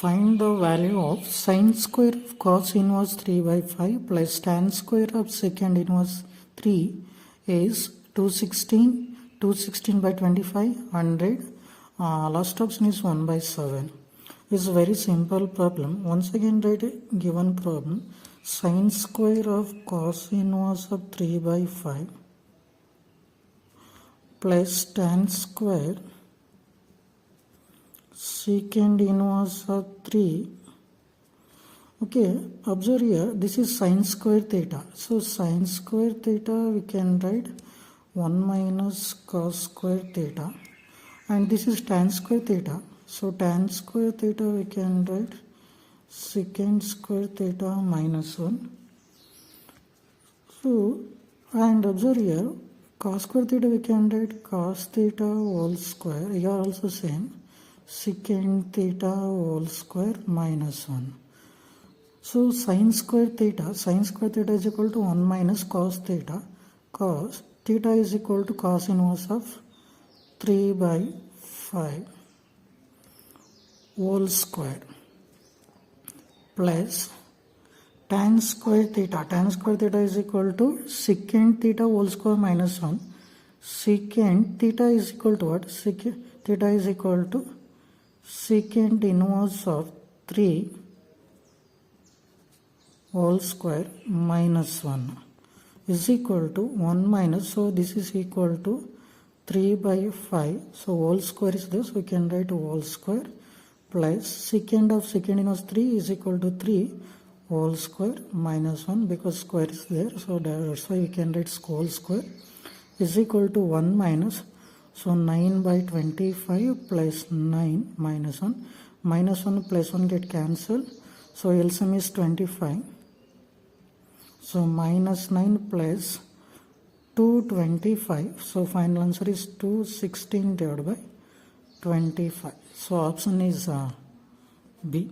Find the value of sine square of cos inverse 3 by 5 plus tan square of secant inverse 3 is 216. 216 by 25, 100. Last option is 1 by 7. It's a very simple problem. Once again, write a given problem. Sine square of cos inverse of 3 by 5 plus tan square secant inverse of 3. Okay, observe here, this is sine square theta. So sine square theta we can write 1 minus cos square theta, and this is tan square theta. So tan square theta we can write secant square theta minus 1. So, and observe here, cos square theta we can write cos theta whole square. Here also same, secant theta whole square minus 1. So sine square theta is equal to 1 minus cos theta. Cos theta is equal to cos inverse of 3 by 5 whole square plus tan square theta. Tan square theta is equal to secant theta whole square minus 1. Secant theta is equal to what? Secant theta is equal to secant inverse of 3 whole square minus 1 is equal to 1 minus, so this is equal to 3 by 5. So whole square is this, we can write whole square plus secant of secant inverse 3 is equal to 3 whole square minus 1, because square is there, so that's why we can write whole square is equal to 1 minus, so 9 by 25 plus 9 minus 1. Minus 1 plus 1 get cancelled, so LCM is 25. So minus 9 plus 225. So final answer is 216 divided by 25. So option is B.